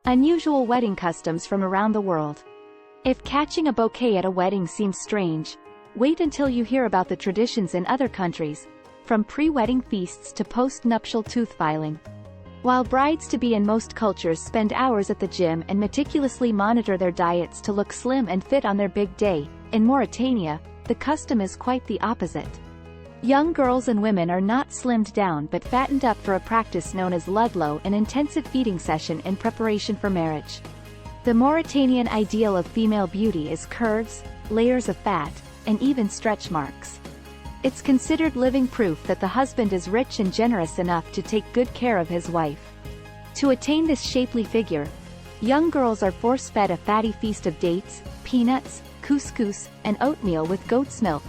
Unusual wedding customs from around the world. If catching a bouquet at a wedding seems strange, wait until you hear about the traditions in other countries, from pre-wedding feasts to post-nuptial tooth filing. While brides-to-be in most cultures spend hours at the gym and meticulously monitor their diets to look slim and fit on their big day, in Mauritania, the custom is quite the opposite. Young girls and women are not slimmed down but fattened up for a practice known as leblouh, an intensive feeding session in preparation for marriage. The Mauritanian ideal of female beauty is curves, layers of fat, and even stretch marks. It's considered living proof that the husband is rich and generous enough to take good care of his wife. To attain this shapely figure, young girls are force-fed a fatty feast of dates, peanuts, couscous, and oatmeal with goat's milk,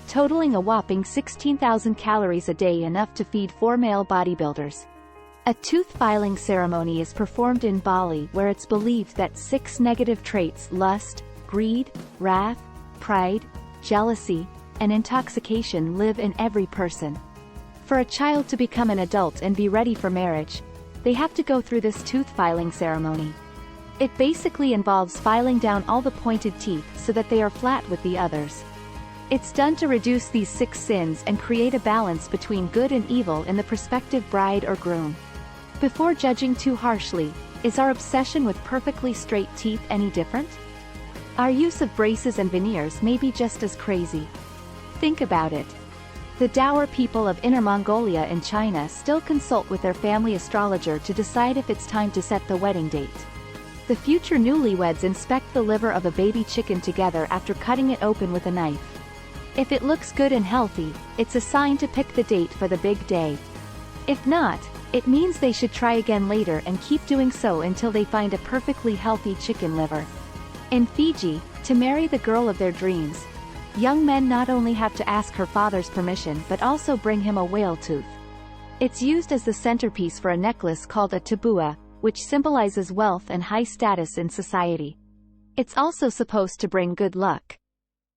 totaling a whopping 16,000 calories a day, enough to feed 4 male bodybuilders. A tooth filing ceremony is performed in Bali, where it's believed that 6 negative traits, lust, greed, wrath, pride, jealousy, and intoxication, live in every person. For a child to become an adult and be ready for marriage, they have to go through this tooth filing ceremony. It basically involves filing down all the pointed teeth so that they are flat with the others. It's done to reduce these 6 sins and create a balance between good and evil in the prospective bride or groom. Before judging too harshly, is our obsession with perfectly straight teeth any different? Our use of braces and veneers may be just as crazy. Think about it. The dour people of Inner Mongolia in China still consult with their family astrologer to decide if it's time to set the wedding date. The future newlyweds inspect the liver of a baby chicken together after cutting it open with a knife. If it looks good and healthy, it's a sign to pick the date for the big day. If not, it means they should try again later and keep doing so until they find a perfectly healthy chicken liver. In Fiji, to marry the girl of their dreams, young men not only have to ask her father's permission but also bring him a whale tooth. It's used as the centerpiece for a necklace called a tabua, which symbolizes wealth and high status in society. It's also supposed to bring good luck.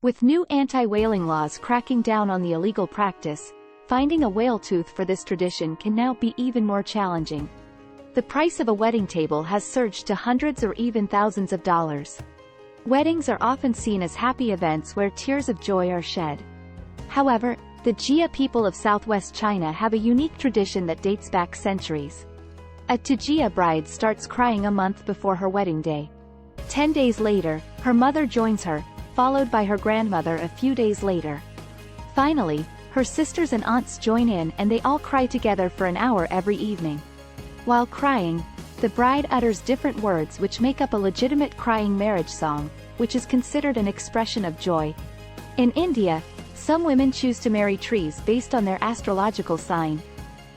With new anti-whaling laws cracking down on the illegal practice, finding a whale tooth for this tradition can now be even more challenging. The price of a wedding table has surged to hundreds or even thousands of dollars. Weddings are often seen as happy events where tears of joy are shed. However, the Tujia people of southwest China have a unique tradition that dates back centuries. A Tujia bride starts crying a month before her wedding day. 10 days later, her mother joins her, followed by her grandmother a few days later. Finally, her sisters and aunts join in and they all cry together for an hour every evening. While crying, the bride utters different words which make up a legitimate crying marriage song, which is considered an expression of joy. In India, some women choose to marry trees based on their astrological sign.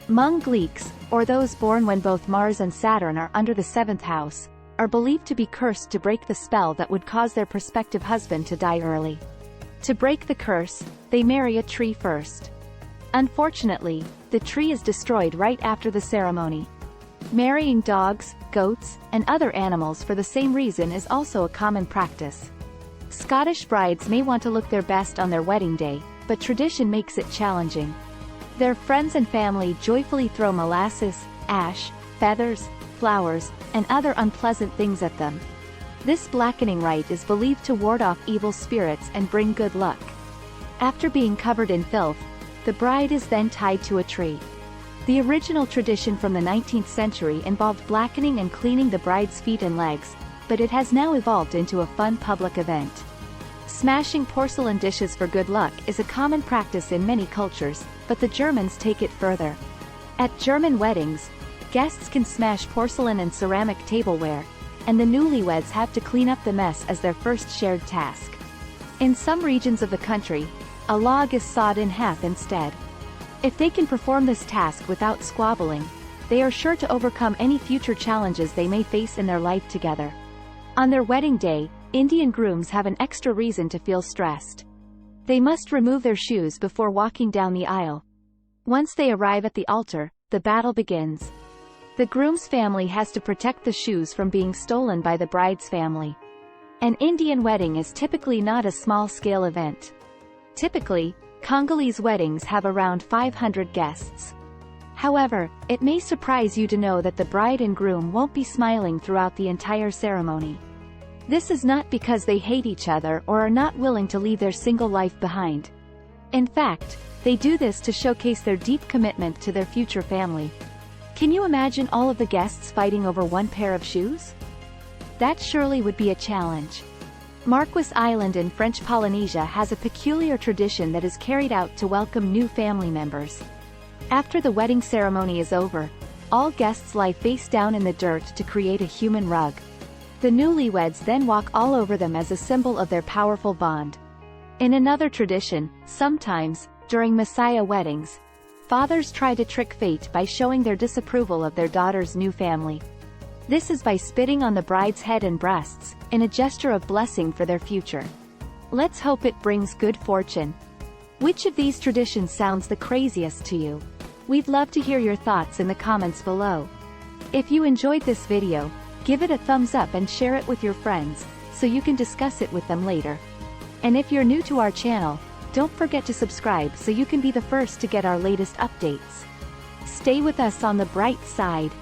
Mung-Gleeks, or those born when both Mars and Saturn are under the 7th house, are believed to be cursed to break the spell that would cause their prospective husband to die early. To break the curse, they marry a tree first. Unfortunately, the tree is destroyed right after the ceremony. Marrying dogs, goats, and other animals for the same reason is also a common practice. Scottish brides may want to look their best on their wedding day, but tradition makes it challenging. Their friends and family joyfully throw molasses, ash, feathers, flowers, and other unpleasant things at them. This blackening rite is believed to ward off evil spirits and bring good luck. After being covered in filth, the bride is then tied to a tree. The original tradition from the 19th century involved blackening and cleaning the bride's feet and legs, but it has now evolved into a fun public event. Smashing porcelain dishes for good luck is a common practice in many cultures, but the Germans take it further. At German weddings, guests can smash porcelain and ceramic tableware, and the newlyweds have to clean up the mess as their first shared task. In some regions of the country, a log is sawed in half instead. If they can perform this task without squabbling, they are sure to overcome any future challenges they may face in their life together. On their wedding day, Indian grooms have an extra reason to feel stressed. They must remove their shoes before walking down the aisle. Once they arrive at the altar, the battle begins. The groom's family has to protect the shoes from being stolen by the bride's family. An Indian wedding is typically not a small-scale event. Typically, Congolese weddings have around 500 guests. However, it may surprise you to know that the bride and groom won't be smiling throughout the entire ceremony. This is not because they hate each other or are not willing to leave their single life behind. In fact, they do this to showcase their deep commitment to their future family. Can you imagine all of the guests fighting over one pair of shoes? That surely would be a challenge. Marquis Island in French Polynesia has a peculiar tradition that is carried out to welcome new family members. After the wedding ceremony is over, all guests lie face down in the dirt to create a human rug. The newlyweds then walk all over them as a symbol of their powerful bond. In another tradition, sometimes, during Messiah weddings, fathers try to trick fate by showing their disapproval of their daughter's new family. This is by spitting on the bride's head and breasts, in a gesture of blessing for their future. Let's hope it brings good fortune. Which of these traditions sounds the craziest to you? We'd love to hear your thoughts in the comments below. If you enjoyed this video, give it a thumbs up and share it with your friends, so you can discuss it with them later. And if you're new to our channel, don't forget to subscribe so you can be the first to get our latest updates. Stay with us on the bright side.